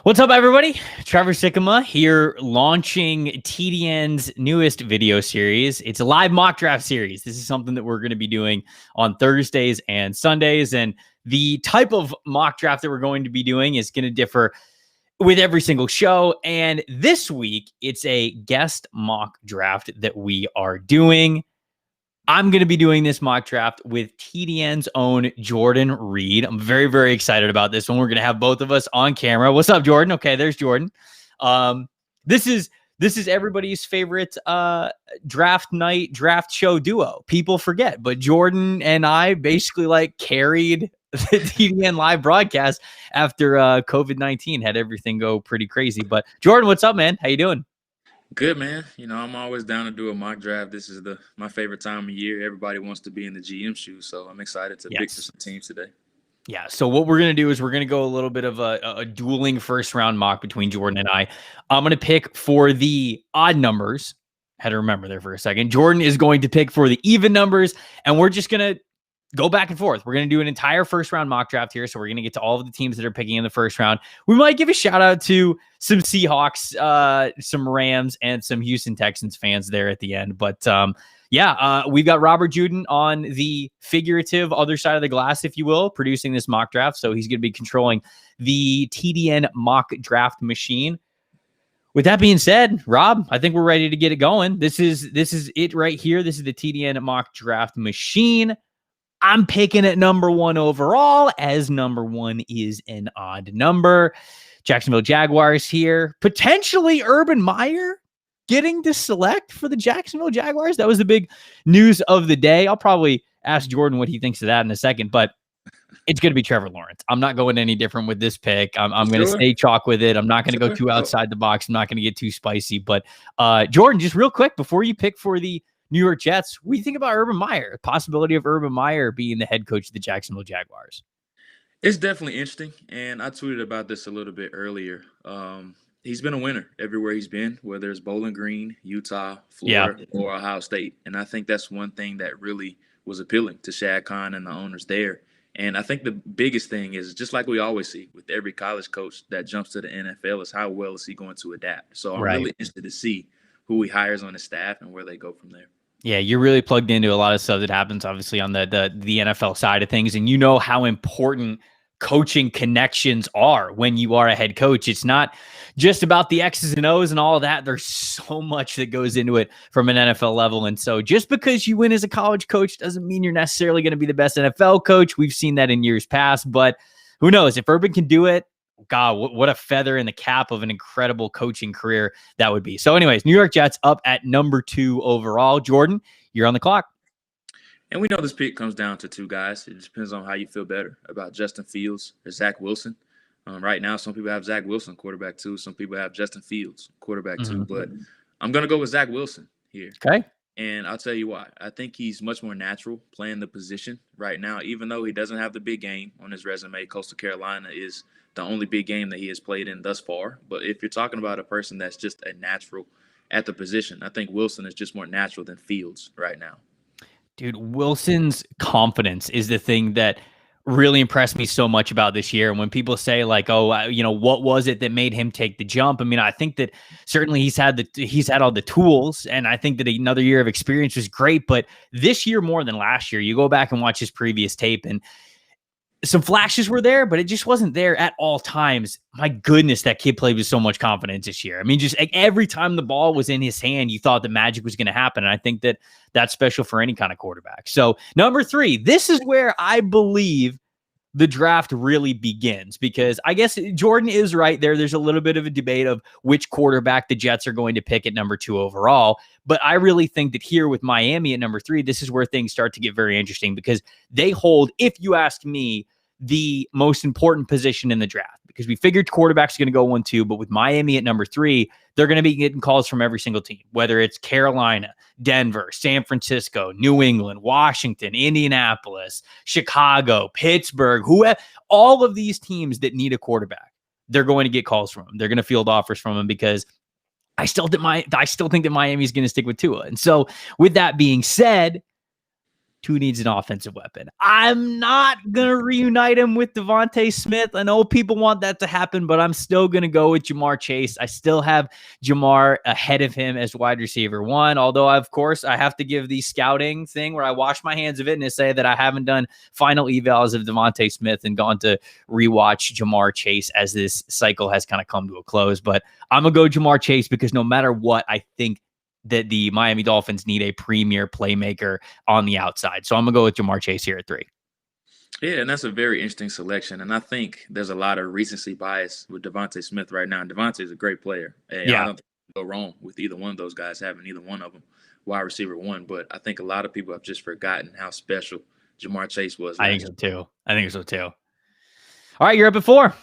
What's up, everybody? Trevor Sikkema here, launching TDN's newest video series. It's a live mock draft series. This is something that we're going to be doing on Thursdays and Sundays. And the type of mock draft that we're going to be doing is going to differ with every single show. And this week, it's a guest mock draft that we are doing. I'm going to be doing this mock draft with TDN's own Jordan Reid. I'm very, very excited about this one. We're going to have both of us on camera. What's up, Jordan? Okay, there's Jordan. This is everybody's favorite draft night, draft show duo. People forget, but Jordan and I basically carried the TDN live broadcast after COVID-19 had everything go pretty crazy. But Jordan, what's up, man? How you doing? Good, man. I'm always down to do a mock draft. This is my favorite time of year. Everybody wants to be in the GM shoes, so I'm excited to pick for some teams today. Yeah, so what we're going to do is we're going to go a little bit of a dueling first-round mock between Jordan and I. I'm going to pick for the odd numbers. Had to remember there for a second. Jordan is going to pick for the even numbers, and we're just going to go back and forth. We're going to do an entire first-round mock draft here, so we're going to get to all of the teams that are picking in the first round. We might give a shout-out to some Seahawks, some Rams, and some Houston Texans fans there at the end. But, we've got Robert Juden on the figurative other side of the glass, if you will, producing this mock draft. So he's going to be controlling the TDN mock draft machine. With that being said, Rob, I think we're ready to get it going. This is it right here. This is the TDN mock draft machine. I'm picking at number 1 overall, as number 1 is an odd number. Jacksonville Jaguars here. Potentially Urban Meyer getting to select for the Jacksonville Jaguars. That was the big news of the day. I'll probably ask Jordan what he thinks of that in a second, but it's going to be Trevor Lawrence. I'm not going any different with this pick. I'm going to stay chalk with it. I'm not going to go too outside the box. I'm not going to get too spicy. But Jordan, just real quick, before you pick for the New York Jets, what do you think about Urban Meyer? The possibility of Urban Meyer being the head coach of the Jacksonville Jaguars. It's definitely interesting, and I tweeted about this a little bit earlier. He's been a winner everywhere he's been, whether it's Bowling Green, Utah, Florida, or Ohio State. And I think that's one thing that really was appealing to Shad Khan and the owners there. And I think the biggest thing is, just like we always see with every college coach that jumps to the NFL, is how well is he going to adapt. So I'm really interested to see who he hires on his staff and where they go from there. Yeah, you're really plugged into a lot of stuff that happens, obviously, on the NFL side of things. And you know how important coaching connections are when you are a head coach. It's not just about the X's and O's and all of that. There's so much that goes into it from an NFL level. And so just because you win as a college coach doesn't mean you're necessarily going to be the best NFL coach. We've seen that in years past, but who knows? If Urban can do it, God, what a feather in the cap of an incredible coaching career that would be. So anyways, New York Jets up at number 2 overall. Jordan, you're on the clock. And we know this pick comes down to 2 guys. It depends on how you feel better about Justin Fields or Zach Wilson. Right now, some people have Zach Wilson, quarterback 2. Some people have Justin Fields, quarterback 2. But I'm going to go with Zach Wilson here. Okay. And I'll tell you why. I think he's much more natural playing the position right now, even though he doesn't have the big game on his resume. Coastal Carolina is the only big game that he has played in thus far. But if you're talking about a person that's just a natural at the position, I think Wilson is just more natural than Fields right now. Dude, Wilson's confidence is the thing that really impressed me so much about this year. And when people say what was it that made him take the jump? I mean, I think that certainly he's had all the tools, and I think that another year of experience was great. But this year more than last year, you go back and watch his previous tape, and some flashes were there, but it just wasn't there at all times. My goodness, that kid played with so much confidence this year. I mean, just every time the ball was in his hand, you thought the magic was going to happen. And I think that that's special for any kind of quarterback. So number 3, this is where I believe the draft really begins, because I guess Jordan is right there. There's a little bit of a debate of which quarterback the Jets are going to pick at number 2 overall. But I really think that here with Miami at number 3, this is where things start to get very interesting, because they hold, if you ask me, the most important position in the draft, because we figured quarterbacks are going to go 1-2, but with Miami at number 3, they're going to be getting calls from every single team, whether it's Carolina, Denver, San Francisco, New England, Washington, Indianapolis, Chicago, Pittsburgh, all of these teams that need a quarterback, they're going to get calls from them. They're going to field offers from them, because I still think that Miami is going to stick with Tua. And so with that being said, Two needs an offensive weapon. I'm not going to reunite him with Devontae Smith. I know people want that to happen, but I'm still going to go with Jamar Chase. I still have Jamar ahead of him as wide receiver one, although, of course, I have to give the scouting thing where I wash my hands of it and say that I haven't done final evals of Devontae Smith and gone to rewatch Jamar Chase as this cycle has kind of come to a close. But I'm going to go Jamar Chase because no matter what, I think that the Miami Dolphins need a premier playmaker on the outside. So I'm going to go with Jamar Chase here at 3. Yeah, and that's a very interesting selection. And I think there's a lot of recency bias with Devontae Smith right now. And Devontae is a great player. And I don't think you can go wrong with either one of those guys having either one of them wide receiver one. But I think a lot of people have just forgotten how special Jamar Chase was. I think so too. All right, you're up at 4.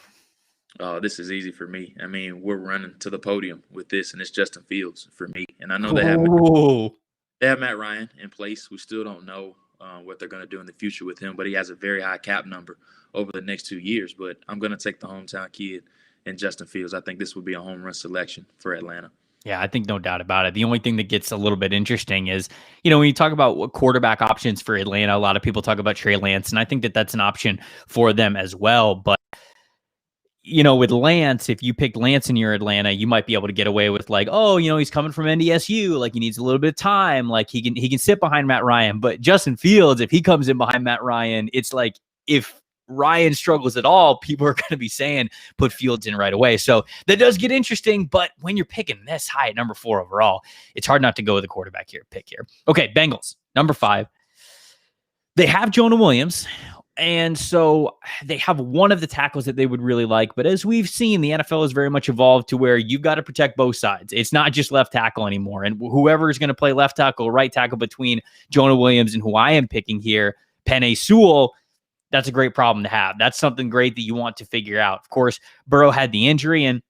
Oh, this is easy for me. I mean, we're running to the podium with this, and it's Justin Fields for me. And I know they have Matt Ryan in place. We still don't know what they're going to do in the future with him, but he has a very high cap number over the next 2 years. But I'm going to take the hometown kid and Justin Fields. I think this would be a home run selection for Atlanta. Yeah, I think no doubt about it. The only thing that gets a little bit interesting is, when you talk about what quarterback options for Atlanta, a lot of people talk about Trey Lance, and I think that that's an option for them as well. But with Lance, if you picked Lance in your Atlanta, you might be able to get away with he's coming from NDSU, like he needs a little bit of time, like he can sit behind Matt Ryan. But Justin Fields, if he comes in behind Matt Ryan, it's like if Ryan struggles at all, people are going to be saying put Fields in right away. So that does get interesting. But when you're picking this high at number 4 overall, it's hard not to go with a quarterback pick here. Okay, Bengals, number 5. They have Jonah Williams. And so they have one of the tackles that they would really like. But as we've seen, the NFL has very much evolved to where you've got to protect both sides. It's not just left tackle anymore. And whoever is going to play left tackle, right tackle between Jonah Williams and who I am picking here, Penei Sewell, that's a great problem to have. That's something great that you want to figure out. Of course, Burrow had the injury, and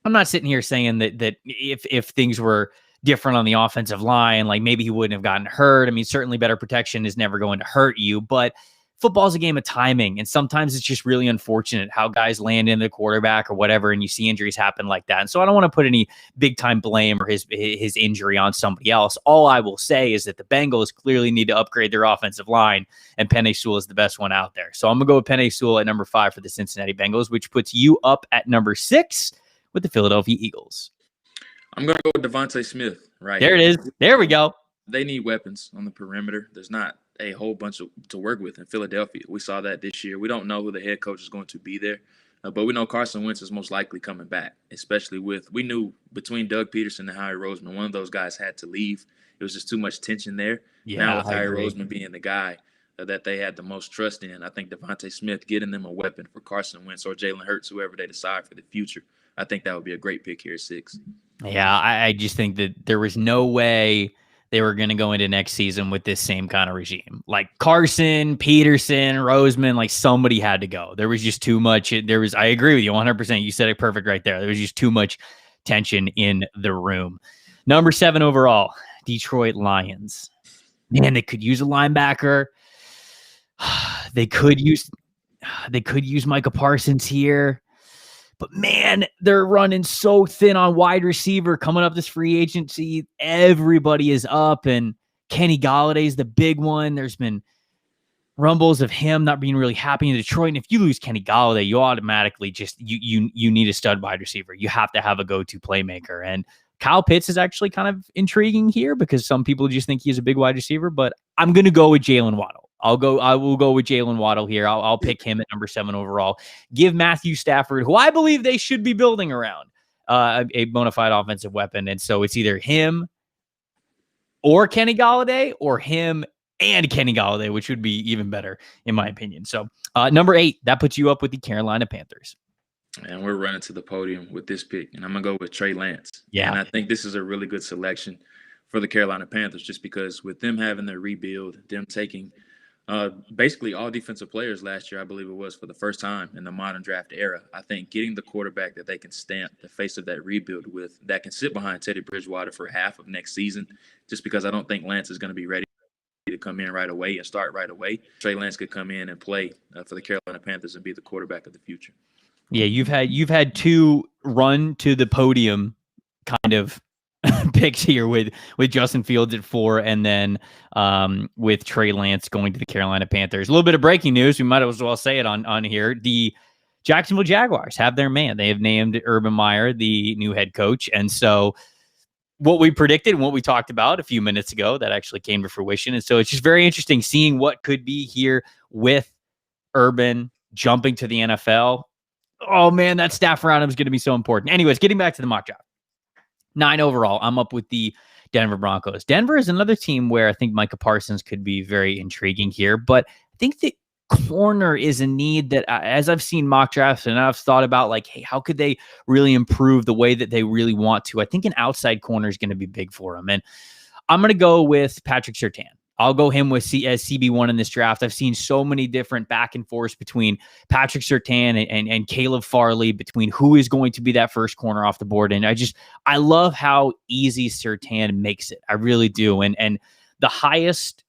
I'm not sitting here saying that if things were different on the offensive line, like maybe he wouldn't have gotten hurt. I mean, certainly better protection is never going to hurt you, but football is a game of timing, and sometimes it's just really unfortunate how guys land in the quarterback or whatever, and you see injuries happen like that. And so I don't want to put any big-time blame or his injury on somebody else. All I will say is that the Bengals clearly need to upgrade their offensive line, and Penei Sewell is the best one out there. So I'm going to go with Penei Sewell at number 5 for the Cincinnati Bengals, which puts you up at number 6 with the Philadelphia Eagles. I'm going to go with Devontae Smith right there. It is. There we go. They need weapons on the perimeter. There's not a whole bunch to work with in Philadelphia. We saw that this year. We don't know who the head coach is going to be there, but we know Carson Wentz is most likely coming back, especially we knew between Doug Peterson and Howie Roseman, one of those guys had to leave. It was just too much tension there. Yeah, now with Howie Roseman being the guy that they had the most trust in, I think Devontae Smith getting them a weapon for Carson Wentz or Jalen Hurts, whoever they decide for the future, I think that would be a great pick here at 6. Yeah, I just think that there was no way they were going to go into next season with this same kind of regime. Like Carson, Peterson, Roseman, like somebody had to go. There was just too much. I agree with you 100%. You said it perfect right there. There was just too much tension in the room. Number 7 overall, Detroit Lions. Man, they could use a linebacker. They could use Micah Parsons here. But man, they're running so thin on wide receiver coming up this free agency. Everybody is up, and Kenny Galladay is the big one. There's been rumbles of him not being really happy in Detroit. And if you lose Kenny Galladay, you automatically just you need a stud wide receiver. You have to have a go-to playmaker. And Kyle Pitts is actually kind of intriguing here because some people just think he's a big wide receiver. But I'm going to go with Jalen Waddle. I will go with Jalen Waddle here. I'll pick him at number 7 overall. Give Matthew Stafford, who I believe they should be building around, a bona fide offensive weapon. And so it's either him or Kenny Galladay, or him and Kenny Galladay, which would be even better in my opinion. So number 8, that puts you up with the Carolina Panthers. And we're running to the podium with this pick, and I'm going to go with Trey Lance. Yeah. And I think this is a really good selection for the Carolina Panthers, just because with them having their rebuild, them taking basically all defensive players last year, I believe it was, for the first time in the modern draft era. I think getting the quarterback that they can stamp the face of that rebuild with, that can sit behind Teddy Bridgewater for half of next season, just because I don't think Lance is going to be ready to come in right away and start right away. Trey Lance could come in and play for the Carolina Panthers and be the quarterback of the future. Yeah, you've had 2 run to the podium kind of picks here with Justin Fields at 4, and then with Trey Lance going to the Carolina Panthers. A little bit of breaking news. We might as well say it on here. The Jacksonville Jaguars have their man. They have named Urban Meyer the new head coach. And so what we predicted and what we talked about a few minutes ago, that actually came to fruition. And so it's just very interesting seeing what could be here with Urban jumping to the NFL. Oh, man, that staff around him is going to be so important. Anyways, getting back to the mock draft. 9 overall. I'm up with the Denver Broncos. Denver is another team where I think Micah Parsons could be very intriguing here, but I think the corner is a need that, as I've seen mock drafts and I've thought about, like, hey, how could they really improve the way that they really want to? I think an outside corner is going to be big for them. And I'm going to go with Patrick Surtain. I'll go him with as CB1 in this draft. I've seen so many different back and forths between Patrick Surtain and Caleb Farley, between who is going to be that first corner off the board. And I love how easy Surtain makes it. I really do. And the highest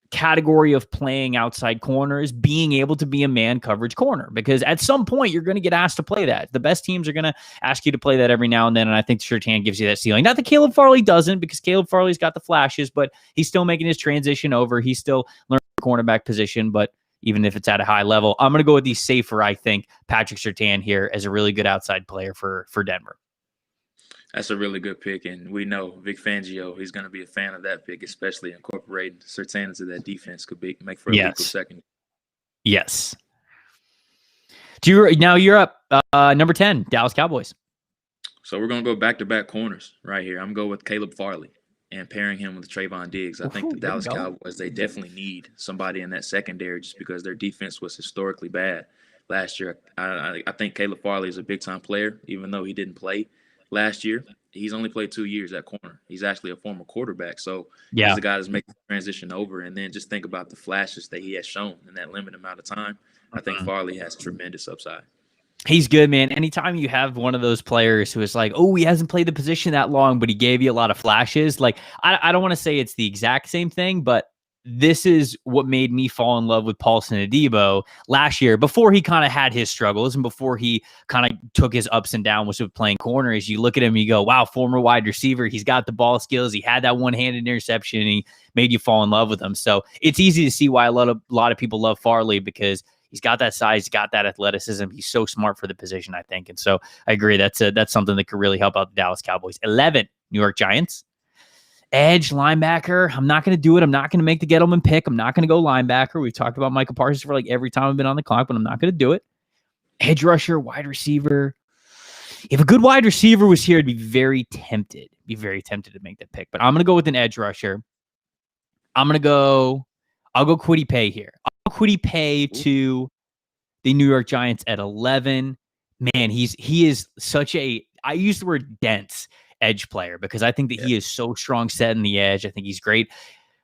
category of playing outside corner is being able to be a man coverage corner, because at some point you're going to get asked to play that. The best teams are going to ask you to play that every now and then, and I think Surtain gives you that ceiling. Not that Caleb Farley doesn't, because Caleb Farley's got the flashes, but he's still making his transition over. He's still learning the cornerback position, but even if it's at a high level, I'm going to go with the safer, I think, Patrick Surtain here as a really good outside player for Denver. That's a really good pick, and we know Vic Fangio, he's going to be a fan of that pick, especially incorporating Surtain into that defense could make for a good second. Yes. Now you're up, number 10, Dallas Cowboys. So we're going to go back-to-back corners right here. I'm going to go with Caleb Farley and pairing him with Trayvon Diggs. I think the Dallas Cowboys, they definitely need somebody in that secondary just because their defense was historically bad last year. I think Caleb Farley is a big-time player, even though he didn't play last year. He's only played 2 years at corner. He's actually a former quarterback. So he's the guy that's making the transition over. And then just think about the flashes that he has shown in that limited amount of time. I think Farley has tremendous upside. He's good, man. Anytime you have one of those players who is like, oh, he hasn't played the position that long, but he gave you a lot of flashes. Like, I don't want to say it's the exact same thing, but this is what made me fall in love with Paulson Adebo last year, before he kind of had his struggles and before he kind of took his ups and downs with playing corner. As you look at him, you go, wow, former wide receiver. He's got the ball skills. He had that one-handed interception, and he made you fall in love with him. So it's easy to see why a lot of people love Farley, because he's got that size, he's got that athleticism. He's so smart for the position, I think. And so I agree. That's something that could really help out the Dallas Cowboys. 11, New York Giants. Edge, linebacker. I'm not going to do it. I'm not going to make the Gettleman pick. I'm not going to go linebacker. We've talked about Micah Parsons for like every time I've been on the clock, but I'm not going to do it. Edge rusher, wide receiver. If a good wide receiver was here, I'd be very tempted. To make that pick. But I'm going to go with an edge rusher. I'll go Kwity Paye here. I'll Kwity Paye to the New York Giants at 11. Man, he is such I use the word dense edge player, because I think that he is so strong setting the edge. I think he's great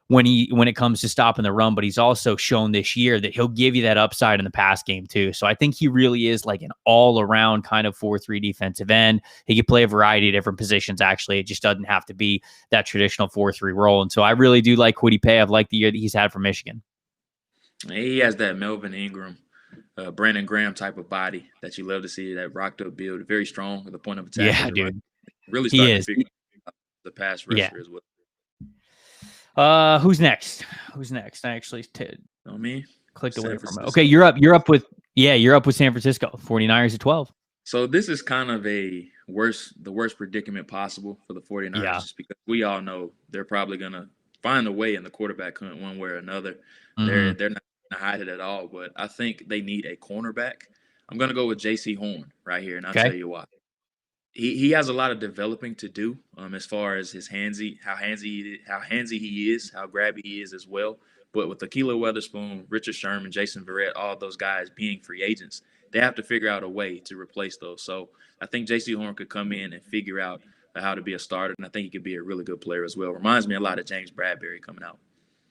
when it comes to stopping the run, but he's also shown this year that he'll give you that upside in the pass game too. So I think he really is like an all-around kind of 4-3 defensive end. He can play a variety of different positions, actually. It just doesn't have to be that traditional 4-3 role. And so I really do like Kwity Paye. I've liked the year that he's had for Michigan. He has that Melvin Ingram, Brandon Graham type of body that you love to see, that rocked up build, very strong at the point of attack. Yeah, dude. Really starting to figure out the pass rusher as well. Who's next? I actually me clicked away from it. Okay, you're up with San Francisco 49ers at 12. So this is kind of the worst predicament possible for the 49ers, just because we all know they're probably gonna find a way in the quarterback hunt one way or another. Mm-hmm. They're not gonna hide it at all, but I think they need a cornerback. I'm gonna go with J.C. Horn right here, and I'll tell you why. He has a lot of developing to do as far as how handsy he is, how grabby he is as well. But with Ahkello Witherspoon, Richard Sherman, Jason Verrett, all those guys being free agents, they have to figure out a way to replace those. So I think J.C. Horn could come in and figure out how to be a starter, and I think he could be a really good player as well. Reminds me a lot of James Bradberry coming out.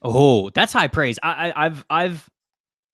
Oh, that's high praise.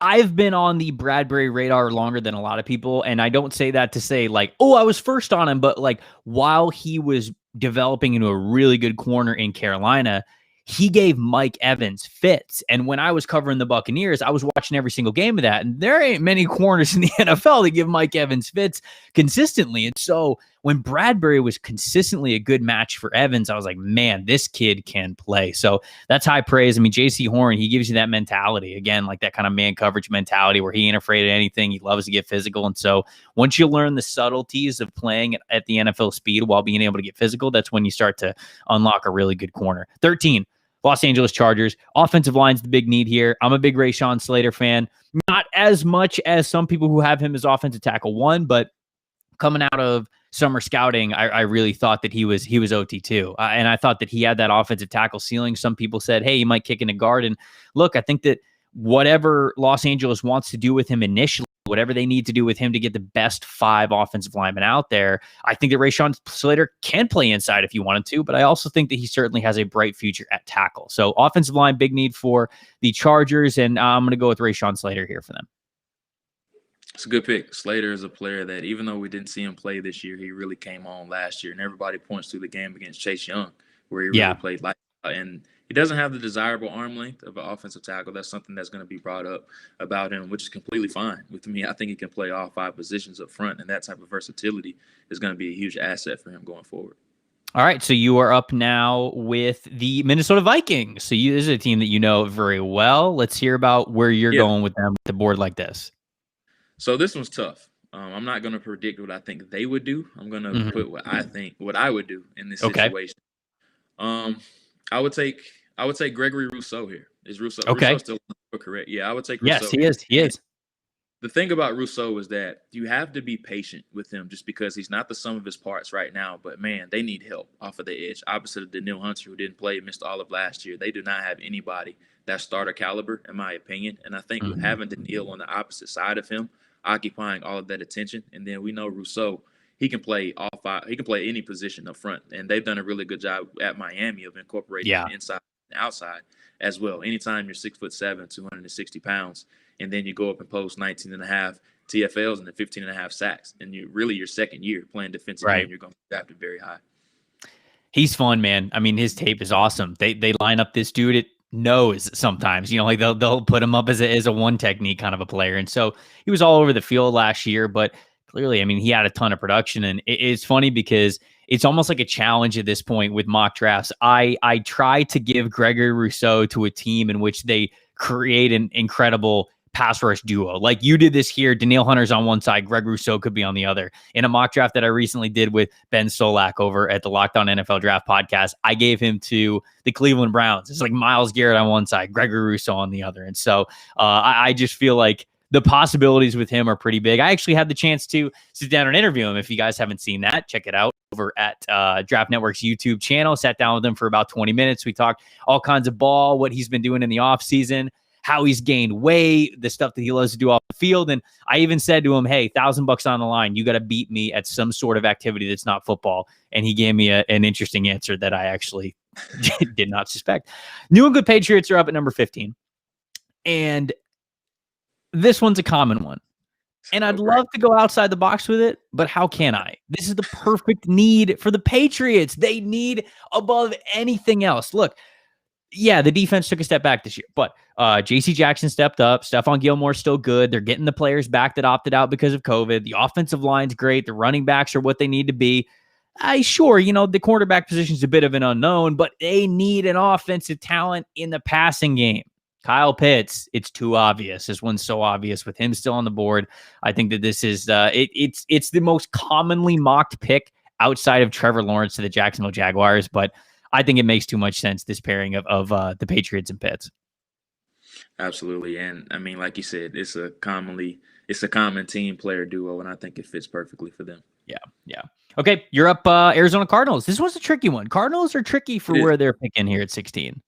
I've been on the Bradberry radar longer than a lot of people, and I don't say that to say like, oh, I was first on him, but like while he was developing into a really good corner in Carolina, he gave Mike Evans fits. And when I was covering the Buccaneers, I was watching every single game of that, and there ain't many corners in the NFL that give Mike Evans fits consistently. And so when Bradbury was consistently a good match for Evans, I was like, man, this kid can play. So that's high praise. I mean, JC Horn, he gives you that mentality again, like that kind of man coverage mentality where he ain't afraid of anything. He loves to get physical. And so once you learn the subtleties of playing at the NFL speed while being able to get physical, that's when you start to unlock a really good corner. 13, Los Angeles Chargers. Offensive line's the big need here. I'm a big Rashawn Slater fan. Not as much as some people who have him as offensive tackle 1, but coming out of summer scouting, I really thought that he was OT2. And I thought that he had that offensive tackle ceiling. Some people said, hey, he might kick in a guard. And look, I think that whatever Los Angeles wants to do with him initially, whatever they need to do with him to get the best 5 offensive linemen out there, I think that Rashawn Slater can play inside if you wanted to, but I also think that he certainly has a bright future at tackle. So offensive line, big need for the Chargers, and I'm going to go with Rashawn Slater here for them. It's a good pick. Slater is a player that, even though we didn't see him play this year, he really came on last year, and everybody points to the game against Chase Young where he really played like and he doesn't have the desirable arm length of an offensive tackle. That's something that's going to be brought up about him, which is completely fine with me. I think he can play all 5 positions up front, and that type of versatility is going to be a huge asset for him going forward. All right, so you are up now with the Minnesota Vikings. So this is a team that you know very well. Let's hear about where you're going with them with the board like this. So this one's tough. I'm not going to predict what I think they would do. I'm going to put what I would do in this situation. I would take Gregory Rousseau here. Is Rousseau still correct? Yeah, I would take Rousseau. Yes, he is. The thing about Rousseau is that you have to be patient with him just because he's not the sum of his parts right now. But, man, they need help off of the edge. Opposite of Daniil Hunter, who didn't play, missed all of last year. They do not have anybody that's starter caliber, in my opinion. And I think with having Daniil on the opposite side of him, occupying all of that attention, and then we know Rousseau, he can play all 5. He can play any position up front, and they've done a really good job at Miami of incorporating the inside and outside as well. Anytime you're 6'7", 260 pounds, and then you go up and post 19.5 TFLs and then 15.5 sacks, and your second year playing defensive end, you're going to be drafted very high. He's fun, man. I mean, his tape is awesome. They line up this dude at nose sometimes, like they'll put him up as a one technique kind of a player. And so he was all over the field last year, but clearly, I mean, he had a ton of production. And it's funny because it's almost like a challenge at this point with mock drafts. I try to give Gregory Rousseau to a team in which they create an incredible pass rush duo. Like you did this here. Daniil Hunter's on one side, Greg Rousseau could be on the other. In a mock draft that I recently did with Ben Solak over at the Locked On NFL Draft podcast, I gave him to the Cleveland Browns. It's like Myles Garrett on one side, Gregory Rousseau on the other. And so I just feel like the possibilities with him are pretty big. I actually had the chance to sit down and interview him. If you guys haven't seen that, check it out over at Draft Network's YouTube channel. Sat down with him for about 20 minutes. We talked all kinds of ball, what he's been doing in the offseason, how he's gained weight, the stuff that he loves to do off the field. And I even said to him, hey, $1,000 on the line, you got to beat me at some sort of activity that's not football. And he gave me an interesting answer that I actually did not suspect. New England Patriots are up at number 15. And this one's a common one. And I'd love to go outside the box with it, but how can I? This is the perfect need for the Patriots. They need above anything else. Look, yeah, the defense took a step back this year, but J.C. Jackson stepped up. Stephon Gilmore's still good. They're getting the players back that opted out because of COVID. The offensive line's great. The running backs are what they need to be. Sure, the quarterback position is a bit of an unknown, but they need an offensive talent in the passing game. Kyle Pitts, it's too obvious. This one's so obvious with him still on the board. I think that this is it's the most commonly mocked pick outside of Trevor Lawrence to the Jacksonville Jaguars, but I think it makes too much sense, this pairing of the Patriots and Pitts. Absolutely. And I mean, like you said, it's a common team player duo, and I think it fits perfectly for them. Yeah. Okay, you're up Arizona Cardinals. This was a tricky one. Cardinals are tricky for where they're picking here at 16.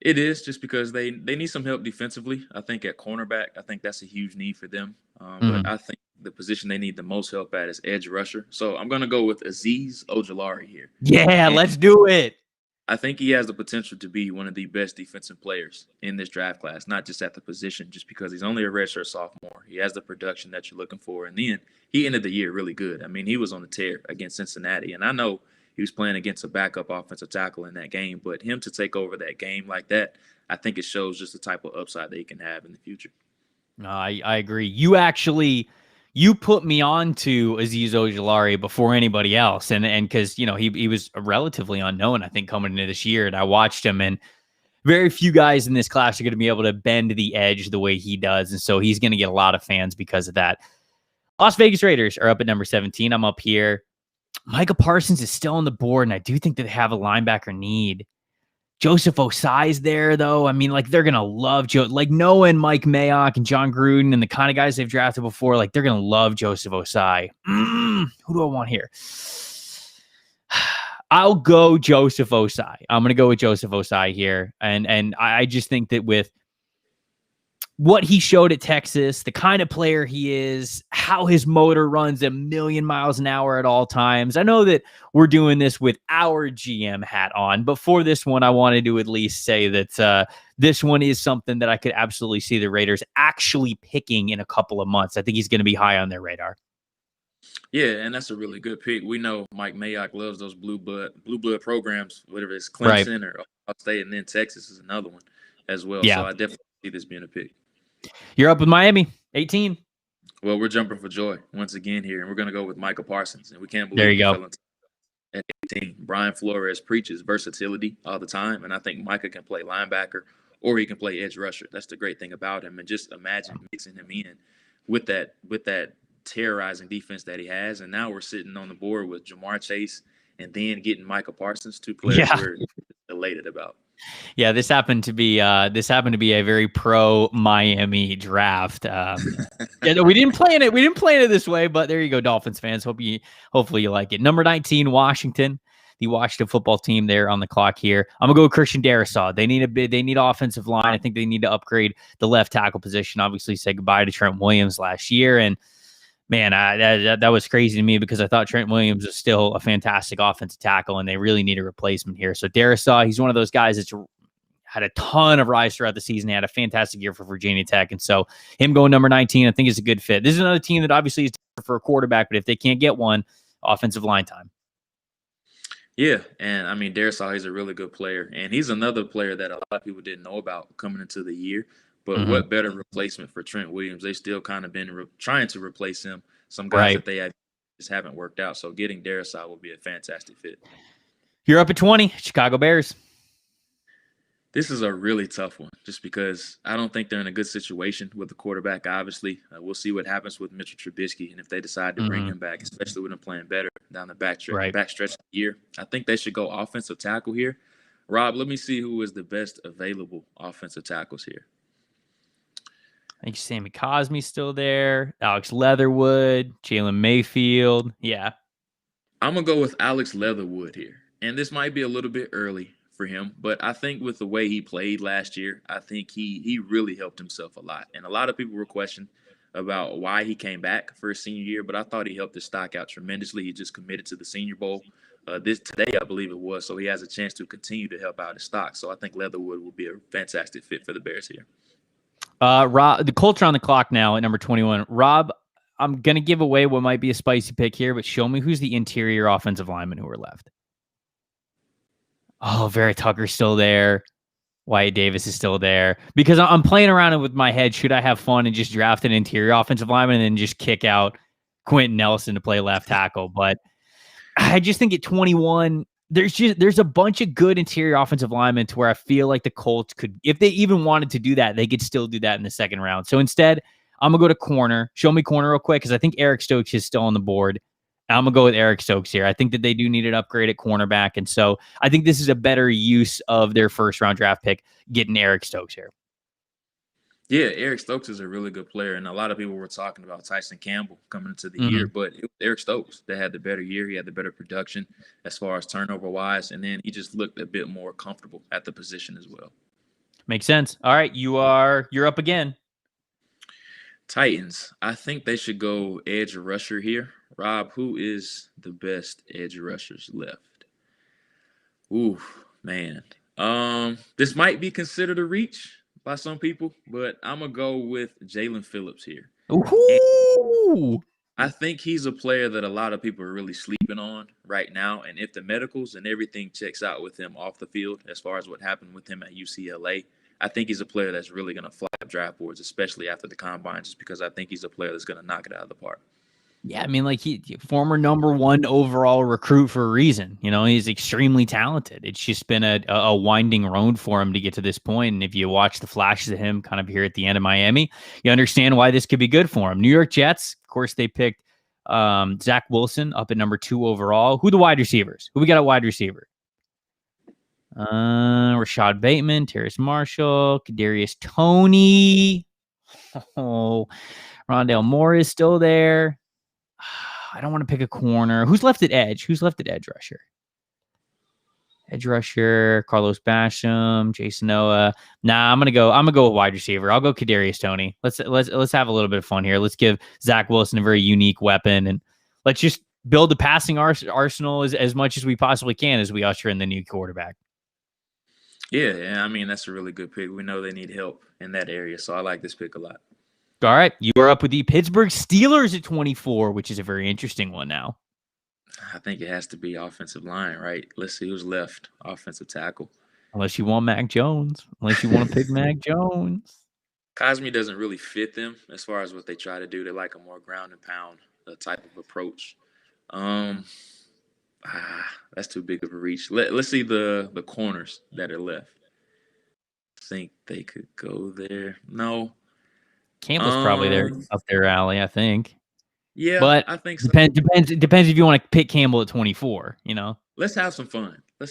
It is, just because they need some help defensively. I think at cornerback, I think that's a huge need for them. But I think the position they need the most help at is edge rusher. So I'm going to go with Azeez Ojulari here. Yeah, let's do it. I think he has the potential to be one of the best defensive players in this draft class, not just at the position, just because he's only a redshirt sophomore. He has the production that you're looking for. And then he ended the year really good. I mean, he was on the tear against Cincinnati. And I know he was playing against a backup offensive tackle in that game, but him to take over that game like that, I think it shows just the type of upside that he can have in the future. I agree. You you put me on to Azeez Ojulari before anybody else. And because, he was relatively unknown, I think, coming into this year. And I watched him, and very few guys in this class are going to be able to bend the edge the way he does. And so he's going to get a lot of fans because of that. Las Vegas Raiders are up at number 17. I'm up here. Micah Parsons is still on the board, and I do think that they have a linebacker need. Joseph Osai's there, though. I mean, they're going to love Joe. Noah and Mike Mayock and John Gruden and the kind of guys they've drafted before, they're going to love Joseph Osai. Who do I want here? I'll go Joseph Osai. I'm going to go with Joseph Osai here. And I just think that with what he showed at Texas, the kind of player he is, how his motor runs a million miles an hour at all times. I know that we're doing this with our GM hat on, but for this one, I wanted to at least say that this one is something that I could absolutely see the Raiders actually picking in a couple of months. I think he's going to be high on their radar. Yeah, and that's a really good pick. We know Mike Mayock loves those blue blood programs, whether it's Clemson or Ohio State, and then Texas is another one as well. Yeah. So I definitely see this being a pick. You're up with Miami, 18. Well, we're jumping for joy once again here, and we're going to go with Micah Parsons. And we can't believe there you go. At 18. Brian Flores preaches versatility all the time, and I think Micah can play linebacker or he can play edge rusher. That's the great thing about him. And just imagine mixing him in with that terrorizing defense that he has. And now we're sitting on the board with Jamar Chase and then getting Micah Parsons, two players we're elated about. Yeah, this happened to be a very pro Miami draft. We didn't plan it. We didn't plan it this way, but there you go, Dolphins fans. Hopefully you like it. Number 19, Washington. The Washington football team there on the clock here. I'm gonna go with Christian Darrisaw. They need offensive line. I think they need to upgrade the left tackle position. Obviously, say goodbye to Trent Williams last year, and man, that was crazy to me because I thought Trent Williams was still a fantastic offensive tackle, and they really need a replacement here. So Darrisaw, he's one of those guys that's had a ton of rise throughout the season. He had a fantastic year for Virginia Tech, and so him going number 19, I think is a good fit. This is another team that obviously is for a quarterback, but if they can't get one, offensive line time. Yeah, and I mean, Darrisaw, he's a really good player, and he's another player that a lot of people didn't know about coming into the year. But what better replacement for Trent Williams? They still kind of been trying to replace him. Some guys that they just haven't worked out. So getting Darrisaw will be a fantastic fit. You're up at 20, Chicago Bears. This is a really tough one just because I don't think they're in a good situation with the quarterback, obviously. We'll see what happens with Mitchell Trubisky and if they decide to bring him back, especially with him playing better down the backstretch of the year. I think they should go offensive tackle here. Rob, let me see who is the best available offensive tackles here. I think Sammy Cosme's still there. Alex Leatherwood, Jalen Mayfield. Yeah. I'm going to go with Alex Leatherwood here. And this might be a little bit early for him, but I think with the way he played last year, I think he really helped himself a lot. And a lot of people were questioning about why he came back for his senior year, but I thought he helped his stock out tremendously. He just committed to the Senior Bowl today, I believe it was, so he has a chance to continue to help out his stock. So I think Leatherwood will be a fantastic fit for the Bears here. Rob, the Colts are on the clock now at number 21. Rob, I'm going to give away what might be a spicy pick here, but show me who's the interior offensive linemen who are left. Oh, Vera Tucker's still there. Wyatt Davis is still there. Because I'm playing around with my head. Should I have fun and just draft an interior offensive lineman and then just kick out Quentin Nelson to play left tackle? But I just think at 21, there's a bunch of good interior offensive linemen to where I feel like the Colts could, if they even wanted to do that, they could still do that in the second round. So instead, I'm going to go to corner. Show me corner real quick because I think Eric Stokes is still on the board. I'm going to go with Eric Stokes here. I think that they do need an upgrade at cornerback. And so I think this is a better use of their first round draft pick, getting Eric Stokes here. Yeah, Eric Stokes is a really good player. And a lot of people were talking about Tyson Campbell coming into the year, but it was Eric Stokes that had the better year. He had the better production as far as turnover wise. And then he just looked a bit more comfortable at the position as well. Makes sense. All right. You're up again. Titans. I think they should go edge rusher here. Rob, who is the best edge rushers left? Ooh, man. This might be considered a reach by some people, but I'm going to go with Jalen Phillips here. Ooh. I think he's a player that a lot of people are really sleeping on right now. And if the medicals and everything checks out with him off the field, as far as what happened with him at UCLA, I think he's a player that's really going to fly up draft boards, especially after the combine, just because I think he's a player that's going to knock it out of the park. Yeah, I mean, like he former number 1 overall recruit for a reason. You know, he's extremely talented. It's just been a winding road for him to get to this point. And if you watch the flashes of him kind of here at the end of Miami, you understand why this could be good for him. New York Jets, of course, they picked Zach Wilson up at number 2 overall. Who the wide receivers? Who we got at wide receiver? Rashad Bateman, Terrace Marshall, Kadarius Toney. Oh, Rondale Moore is still there. I don't want to pick a corner. Who's left at edge? Who's left at edge rusher? Edge rusher, Carlos Basham, Jason Noah. Nah, I'm gonna go with wide receiver. I'll go Kadarius Toney. Let's have a little bit of fun here. Let's give Zach Wilson a very unique weapon, and let's just build the passing arsenal as much as we possibly can as we usher in the new quarterback. Yeah, I mean, that's a really good pick. We know they need help in that area, so I like this pick a lot. All right, you are up with the Pittsburgh Steelers at 24, which is a very interesting one now. I think it has to be offensive line, right? Let's see who's left. Offensive tackle. Unless you want Mac Jones. Unless you want to pick Mac Jones. Cosme doesn't really fit them as far as what they try to do. They like a more ground and pound type of approach. That's too big of a reach. Let's see the corners that are left. Think they could go there. No. Campbell's probably there up their alley, I think. Yeah, but I think so. Depends if you want to pick Campbell at 24, you know. Let's have some fun. I'm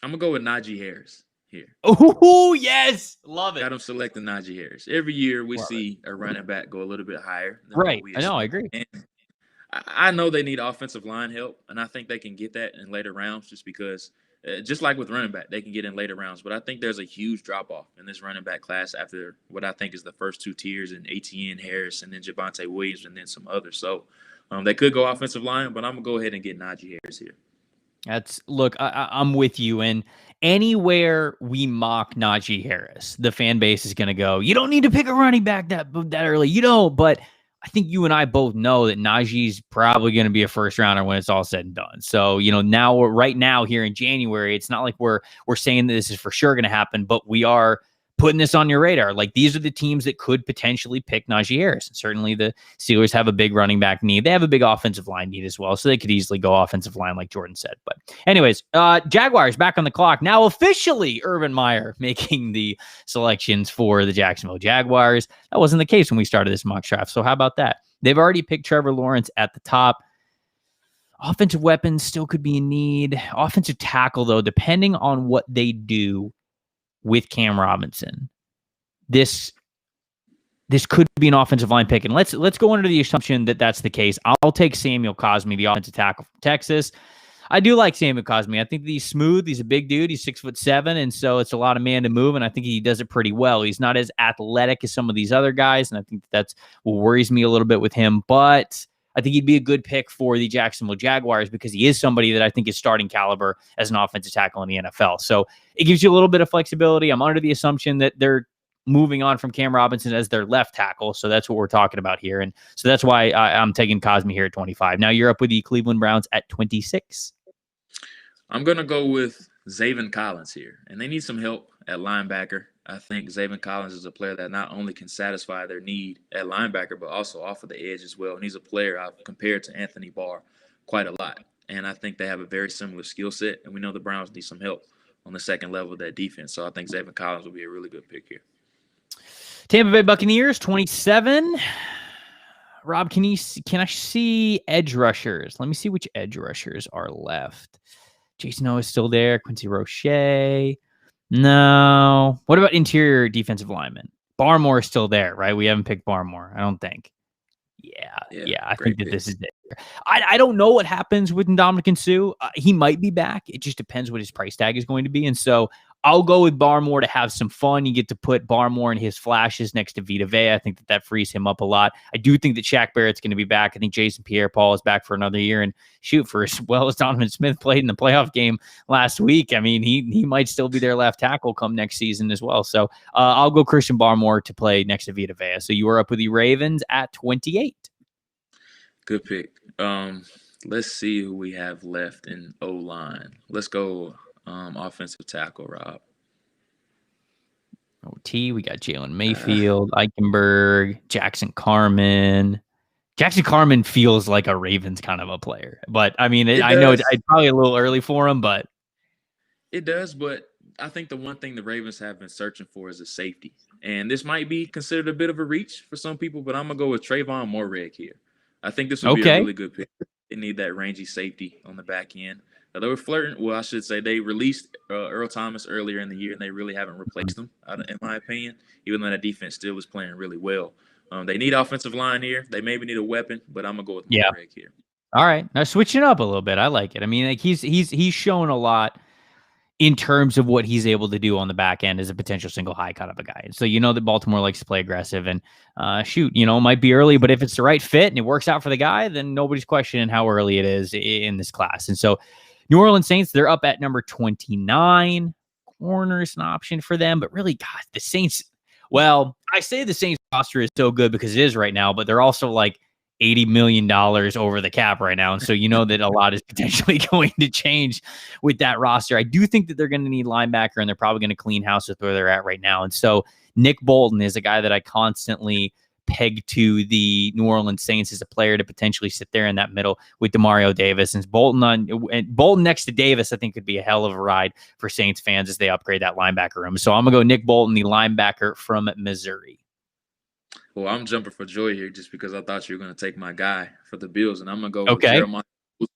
gonna go with Najee Harris here. Oh, yes. Love it. Got him selecting Najee Harris. Every year we see a running back go a little bit higher. Right. I know, I agree. And I know they need offensive line help, and I think they can get that in later rounds just because just like with running back, they can get in later rounds. But I think there's a huge drop-off in this running back class after what I think is the first 2 tiers in ATN, Harris, and then Javonte Williams, and then some others. So they could go offensive line, but I'm going to go ahead and get Najee Harris here. Look, I'm with you. And anywhere we mock Najee Harris, the fan base is going to go, you don't need to pick a running back that early. You don't, but I think you and I both know that Najee's probably going to be a first rounder when it's all said and done. So, you know, right now here in January, it's not like we're saying that this is for sure going to happen, but we are putting this on your radar. Like, these are the teams that could potentially pick Najee Harris. And certainly the Steelers have a big running back need. They have a big offensive line need as well. So they could easily go offensive line like Jordan said. But anyways, Jaguars back on the clock. Now officially Urban Meyer making the selections for the Jacksonville Jaguars. That wasn't the case when we started this mock draft. So how about that? They've already picked Trevor Lawrence at the top. Offensive weapons still could be in need. Offensive tackle, though, depending on what they do with Cam Robinson, this could be an offensive line pick. And let's go under the assumption that that's the case. I'll take Samuel Cosme, the offensive tackle from Texas. I do like Samuel Cosme. I think he's smooth. He's a big dude. He's 6'7", and so it's a lot of man to move, and I think he does it pretty well. He's not as athletic as some of these other guys, and I think that's what worries me a little bit with him, but I think he'd be a good pick for the Jacksonville Jaguars because he is somebody that I think is starting caliber as an offensive tackle in the NFL. So it gives you a little bit of flexibility. I'm under the assumption that they're moving on from Cam Robinson as their left tackle. So that's what we're talking about here. And so that's why I'm taking Cosme here at 25. Now you're up with the Cleveland Browns at 26. I'm going to go with Zaven Collins here. And they need some help at linebacker. I think Zaven Collins is a player that not only can satisfy their need at linebacker, but also off of the edge as well. And he's a player I've compared to Anthony Barr quite a lot. And I think they have a very similar skill set. And we know the Browns need some help on the second level of that defense. So I think Zaven Collins will be a really good pick here. Tampa Bay Buccaneers, 27. Rob, can I see edge rushers? Let me see which edge rushers are left. Jason O is still there. Quincy Roche. No. What about interior defensive linemen? Barmore is still there, right? We haven't picked Barmore, I don't think. Yeah. I think that this is it. I don't know what happens with Ndamukong Suh. He might be back. It just depends what his price tag is going to be. And so I'll go with Barmore to have some fun. You get to put Barmore and his flashes next to Vita Vea. I think that frees him up a lot. I do think that Shaq Barrett's going to be back. I think Jason Pierre-Paul is back for another year. And shoot, for as well as Donovan Smith played in the playoff game last week, I mean, he might still be their left tackle come next season as well. So I'll go Christian Barmore to play next to Vita Vea. So you are up with the Ravens at 28. Good pick. Let's see who we have left in O-line. Let's go offensive tackle, Rob. OT, we got Jalen Mayfield, Eichenberg, Jackson Carman. Jackson Carman feels like a Ravens kind of a player. But, I mean, I know it's probably a little early for him, but. It does, but I think the one thing the Ravens have been searching for is a safety. And this might be considered a bit of a reach for some people, but I'm going to go with Trayvon Moorhead here. I think this would be a really good pick. They need that rangy safety on the back end. They were flirting. Well, I should say they released Earl Thomas earlier in the year, and they really haven't replaced him, in my opinion, even though that defense still was playing really well. They need offensive line here. They maybe need a weapon, but I'm going to go with Moorhead here. All right. Now switching up a little bit. I like it. I mean, like he's shown a lot in terms of what he's able to do on the back end as a potential single high kind of a guy. So, that Baltimore likes to play aggressive and it might be early, but if it's the right fit and it works out for the guy, then nobody's questioning how early it is in this class. And so New Orleans Saints, they're up at number 29. Corner's an option for them, but really, God, the Saints, well, I say the Saints roster is so good because it is right now, but they're also like $80 million over the cap right now. And so that a lot is potentially going to change with that roster. I do think that they're going to need linebacker, and they're probably going to clean house with where they're at right now. And so Nick Bolton is a guy that I constantly peg to the New Orleans Saints as a player to potentially sit there in that middle with Demario Davis. And Bolton next to Davis, I think could be a hell of a ride for Saints fans as they upgrade that linebacker room. So I'm going to go Nick Bolton, the linebacker from Missouri. Well, I'm jumping for joy here just because I thought you were going to take my guy for the Bills, and I'm going to go with Jeremiah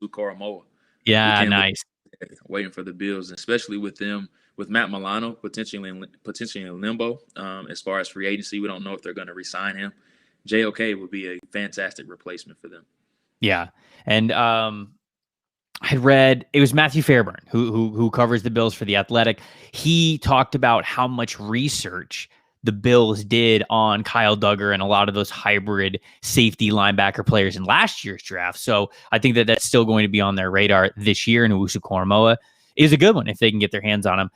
Karamoa. Yeah, nice. Waiting for the Bills, especially with Matt Milano potentially in limbo. As far as free agency, we don't know if they're going to re-sign him. JOK would be a fantastic replacement for them. Yeah, and I had read it was Matthew Fairburn who covers the Bills for The Athletic. He talked about how much research the Bills did on Kyle Duggar and a lot of those hybrid safety linebacker players in last year's draft. So I think that that's still going to be on their radar this year. And Owusu-Koramoah is a good one if they can get their hands on him.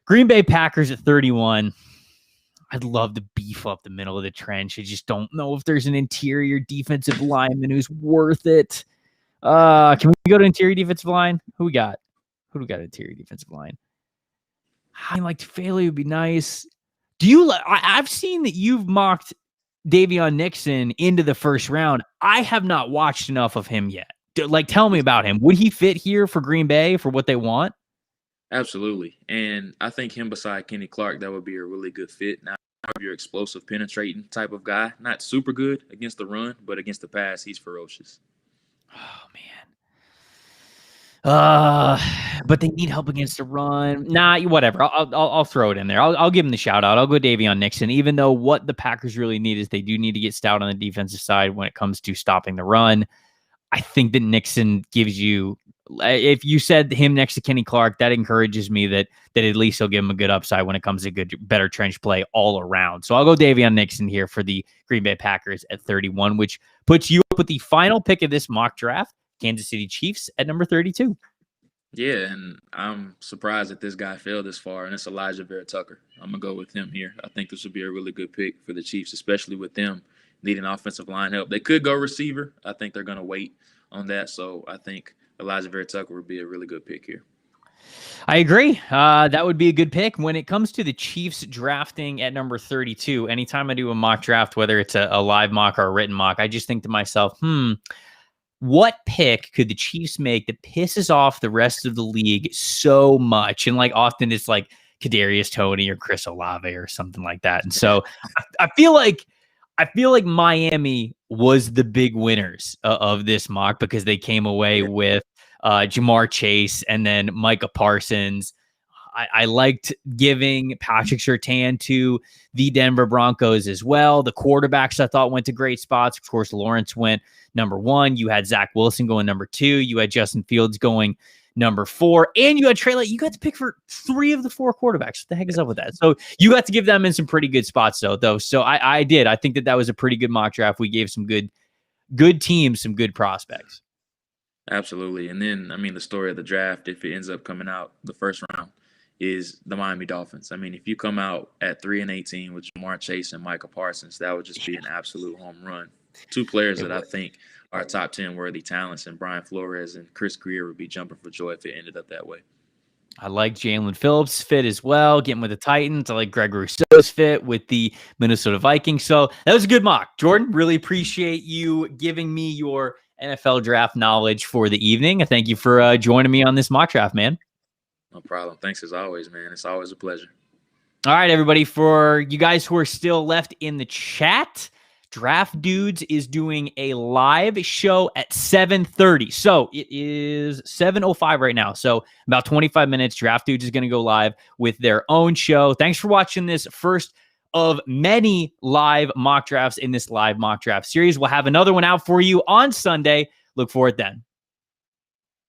Green Bay Packers at 31. I'd love to beef up the middle of the trench. I just don't know if there's an interior defensive lineman who's worth it. Can we go to interior defensive line? Who we got? Who do we got interior defensive line? I like Tufele would be nice. I've seen that you've mocked Davion Nixon into the first round. I have not watched enough of him yet. Tell me about him. Would he fit here for Green Bay for what they want? Absolutely. And I think him beside Kenny Clark, that would be a really good fit. Now, your explosive, penetrating type of guy. Not super good against the run, but against the pass, he's ferocious. Oh, man. But they need help against the run. Nah, whatever. I'll throw it in there. I'll give him the shout out. I'll go Davion Nixon, even though what the Packers really need is they do need to get stout on the defensive side when it comes to stopping the run. I think that Nixon gives you, if you said him next to Kenny Clark, that encourages me that at least he'll give him a good upside when it comes to better trench play all around. So I'll go Davion Nixon here for the Green Bay Packers at 31, which puts you up with the final pick of this mock draft, Kansas City Chiefs at number 32. Yeah, and I'm surprised that this guy fell this far, and it's Elijah Vera Tucker. I'm going to go with him here. I think this would be a really good pick for the Chiefs, especially with them needing offensive line help. They could go receiver. I think they're going to wait on that, so I think Elijah Vera Tucker would be a really good pick here. I agree. That would be a good pick. When it comes to the Chiefs drafting at number 32, anytime I do a mock draft, whether it's a live mock or a written mock, I just think to myself, what pick could the Chiefs make that pisses off the rest of the league so much? And often it's like Kadarius Toney or Chris Olave or something like that. And so I feel like Miami was the big winners of this mock because they came away with Jamar Chase and then Micah Parsons. I liked giving Patrick Surtain to the Denver Broncos as well. The quarterbacks I thought went to great spots. Of course, Lawrence went number 1. You had Zach Wilson going number 2. You had Justin Fields going number 4. And you had Trey Lance. You got to pick for 3 of the 4 quarterbacks. What the heck is up with that? So you got to give them in some pretty good spots, though. So I did. I think that was a pretty good mock draft. We gave some good teams some good prospects. Absolutely. And then, the story of the draft, if it ends up coming out the first round, is the Miami Dolphins. If you come out at 3-18 with Jamar Chase and Micah Parsons, that would just be an absolute home run. 2 players that I think are top 10 worthy talents, and Brian Flores and Chris Greer would be jumping for joy if it ended up that way. I like Jalen Phillips' fit as well, getting with the Titans. I like Greg Rousseau's fit with the Minnesota Vikings. So that was a good mock. Jordan, really appreciate you giving me your NFL draft knowledge for the evening. I thank you for joining me on this mock draft, man. No problem. Thanks as always, man. It's always a pleasure. All right, everybody. For you guys who are still left in the chat, Draft Dudes is doing a live show at 7:30. So it is 7:05 right now. So about 25 minutes, Draft Dudes is going to go live with their own show. Thanks for watching this first of many live mock drafts in this live mock draft series. We'll have another one out for you on Sunday. Look for it then.